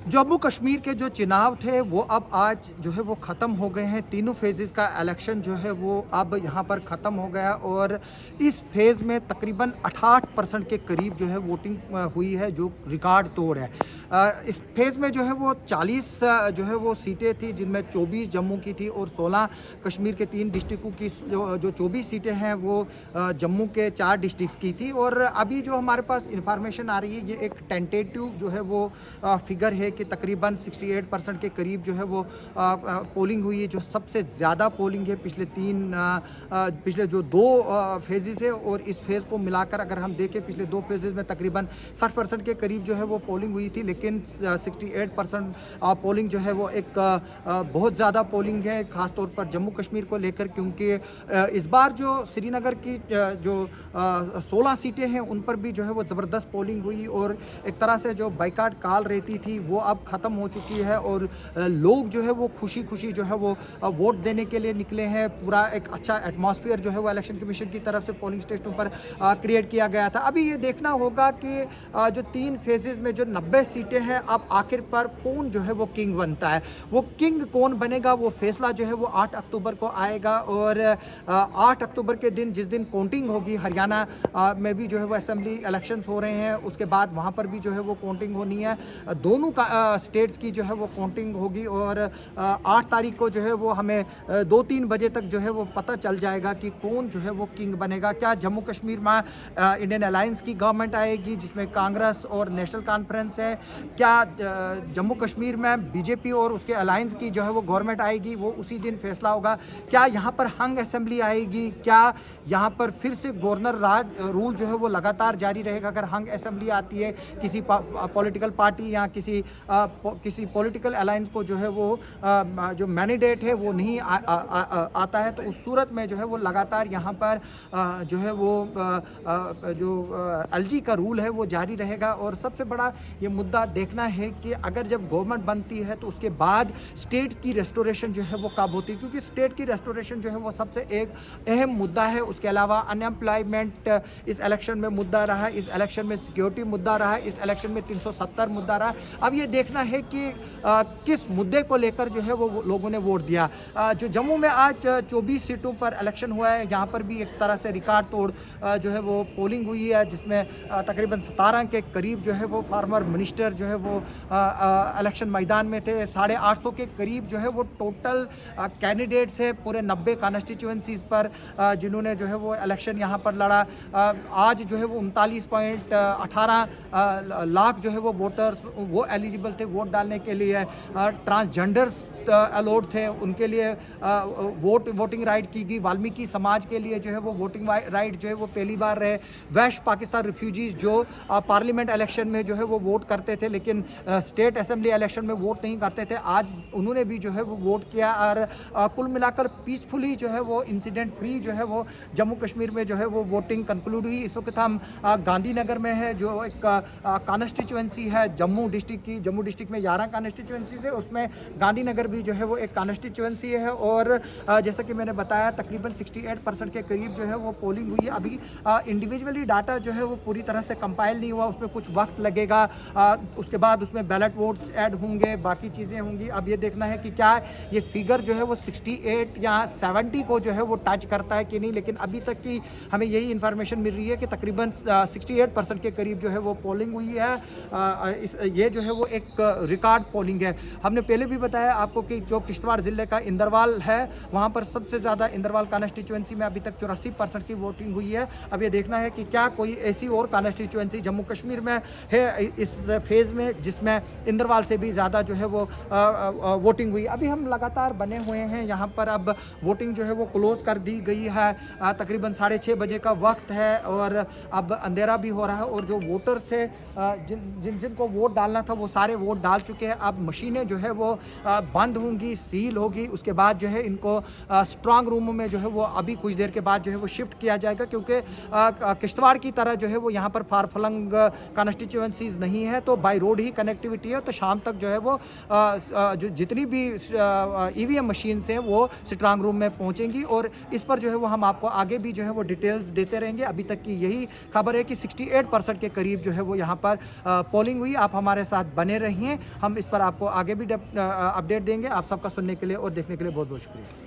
जम्मू कश्मीर के जो चुनाव थे वो अब आज जो है वो ख़त्म हो गए हैं। तीनों फेजेस का इलेक्शन जो है वो अब यहाँ पर ख़त्म हो गया और इस फेज़ में तकरीबन 68% के करीब जो है वोटिंग हुई है, जो रिकॉर्ड तोड़ है। इस फेज़ में जो है वो 40 जो है वो सीटें थी, जिनमें 24 जम्मू की थी और 16 कश्मीर के 3 डिस्ट्रिक्टों की जो 24 सीटें हैं वो जम्मू के 4 डिस्ट्रिक्ट्स की थी। और अभी जो हमारे पास इंफॉर्मेशन आ रही है, ये एक टेंटेटिव जो है वो फिगर है कि तकरीबन 68% के करीब जो है वो पोलिंग हुई है, जो सबसे ज़्यादा पोलिंग है पिछले जो 2 फेजेस है। और इस फेज़ को मिलाकर अगर हम देखें, पिछले 2 फेजेस में तकरीबन 60% के करीब जो है वो पोलिंग हुई थी, लेकिन 68% पोलिंग जो है वो एक बहुत ज़्यादा पोलिंग है, ख़ासतौर पर जम्मू कश्मीर को लेकर, क्योंकि इस बार जो श्रीनगर की जो 16 सीटें हैं उन पर भी जो है वो ज़बरदस्त पोलिंग हुई और एक तरह से जो बाइकाट काल रहती थी वो अब ख़त्म हो चुकी है और लोग जो है वो खुशी खुशी जो है वो वोट देने के लिए निकले हैं। पूरा एक अच्छा एटमॉस्फेयर जो है वो इलेक्शन कमीशन की तरफ से पोलिंग स्टेशनों पर क्रिएट किया गया था। अभी ये देखना होगा कि जो 3 फेजेस में जो 90 सीटें हैं, अब आखिर पर कौन जो है वो किंग बनता है, वो किंग कौन बनेगा, वो फैसला जो है वो 8 अक्टूबर को आएगा। और 8 अक्टूबर के दिन, जिस दिन काउंटिंग होगी, हरियाणा में भी जो है वो असेंबली इलेक्शंस हो रहे हैं, उसके बाद वहाँ पर भी जो है वो काउंटिंग होनी है। दोनों स्टेट्स की जो है वो काउंटिंग होगी और 8 तारीख को जो है वो हमें 2-3 बजे तक जो है वो पता चल जाएगा कि कौन जो है वो किंग बनेगा। क्या जम्मू कश्मीर में इंडियन अलायंस की गवर्नमेंट आएगी जिसमें कांग्रेस और नेशनल कॉन्फ्रेंस है? क्या जम्मू कश्मीर में बीजेपी और उसके अलायंस की जो है वो गवर्नमेंट आएगी? वो उसी दिन फैसला होगा। क्या यहाँ पर हंग असेंबली आएगी? क्या यहाँ पर फिर से गवर्नर राज रूल जो है वो लगातार जारी रहेगा? अगर हंग असेंबली आती है, किसी पॉलिटिकल पार्टी या किसी पॉलिटिकल अलायंस को जो है वो जो मैंडेट है वो नहीं आता है, तो उस सूरत में जो है वो लगातार यहाँ पर जो है वो जो एलजी का रूल है वो जारी रहेगा। और सबसे बड़ा ये मुद्दा देखना है कि अगर जब गवर्नमेंट बनती है तो उसके बाद स्टेट की रेस्टोरेशन जो है वो कब होती है, क्योंकि स्टेट की रेस्टोरेशन जो है वो सबसे एक अहम मुद्दा है। उसके अलावा अनएम्प्लॉयमेंट इस इलेक्शन में मुद्दा रहा, इस इलेक्शन में सिक्योरिटी मुद्दा रहा, इस इलेक्शन में 370 मुद्दा रहा। अब ये देखना है कि किस मुद्दे को लेकर जो है वो लोगों ने वोट दिया। जो जम्मू में आज 24 सीटों पर इलेक्शन हुआ है, यहाँ पर भी एक तरह से रिकॉर्ड तोड़ जो है वो पोलिंग हुई है, जिसमें तकरीबन 17 के करीब जो है वो फार्मर मिनिस्टर जो है वो इलेक्शन मैदान में थे। 850 के करीब जो है वो टोटल कैंडिडेट्स है पूरे 90 कॉन्स्टिट्यूंसीज पर, जिन्होंने जो है वो इलेक्शन यहाँ पर लड़ा। आज जो है वो 39.18 लाख जो है वो वोटर्स वो एलिजिबल थे वोट डालने के लिए। ट्रांसजेंडर्स अलाउड थे, उनके लिए वोटिंग राइट की गई। वाल्मीकि समाज के लिए जो है वो वोटिंग राइट जो है वो पहली बार रहे। वेस्ट पाकिस्तान रिफ्यूजीज़ जो पार्लियामेंट इलेक्शन में जो है वो वोट करते थे लेकिन स्टेट असेंबली इलेक्शन में वोट नहीं करते थे, आज उन्होंने भी जो है वो वोट किया। और कुल मिलाकर पीसफुली जो है वो इंसिडेंट फ्री जो है वो जम्मू कश्मीर में जो है वो वोटिंग कंक्लूड हुई। इस वक्त हम गांधीनगर में है, जो एक कॉन्स्टिट्यूंसी है जम्मू डिस्ट्रिक्ट की। जम्मू डिस्ट्रिक्ट में 11 कॉन्स्टिट्यूंसीज है, उसमें गांधीनगर भी जो है वो एक कॉन्स्टिट्यूंसी है। और जैसा कि मैंने बताया, तकरीबन 68% के करीब जो है वो पोलिंग हुई है। अभी इंडिविजुअली डाटा जो है वो पूरी तरह से कंपाइल नहीं हुआ, उसमें कुछ वक्त लगेगा। उसके बाद उसमें बैलेट वोट्स ऐड होंगे, बाकी चीज़ें होंगी। अब ये देखना है कि क्या ये फिगर जो है वो 68 या 70 को जो है वो टच करता है कि नहीं, लेकिन अभी तक की हमें यही इन्फॉर्मेशन मिल रही है कि तकरीबन 68% के करीब जो है वो पोलिंग हुई है। ये जो है वो एक रिकॉर्ड पोलिंग है। हमने पहले भी बताया आपको कि जो किश्तवाड़ ज़िले का इंदरवाल है, वहाँ पर सबसे ज़्यादा इंदरवाल कॉन्स्टिट्यूंसी में अभी तक 84% की वोटिंग हुई है। अब ये देखना है कि क्या कोई ऐसी और कॉन्स्टिट्यूंसी जम्मू कश्मीर में है इस फेज़ में जिसमें इंदरवाल से भी ज़्यादा जो है वो वोटिंग हुई। अभी हम लगातार बने हुए हैं यहाँ पर, अब वोटिंग जो है वो क्लोज कर दी गई है। तकरीबन 6:30 बजे का वक्त है और अब अंधेरा भी हो रहा है। और जो वोटर्स थे, जिनको वोट डालना था वो सारे वोट डाल चुके हैं। अब मशीनें जो है वो बंद बंद होंगी, सील होगी, उसके बाद जो है इनको स्ट्रांग रूमों में जो है वो अभी कुछ देर के बाद जो है वो शिफ्ट किया जाएगा, क्योंकि किश्तवाड़ की तरह जो है वो यहाँ पर फारफलंग कॉन्स्टिट्यूंसीज नहीं है, तो बाई रोड ही कनेक्टिविटी है। तो शाम तक जो है वो जो जितनी भी ईवीएम मशीन्स हैं वो स्ट्रांग रूम में पहुँचेंगी, और इस पर जो है वो हम आपको आगे भी जो है वो डिटेल्स देते रहेंगे। अभी तक की यही खबर है कि 68% के करीब जो है वो यहाँ पर पोलिंग हुई। आप हमारे साथ बने रहिए, हम इस पर आपको आगे भी अपडेट देंगे। आप सबका सुनने के लिए और देखने के लिए बहुत बहुत शुक्रिया।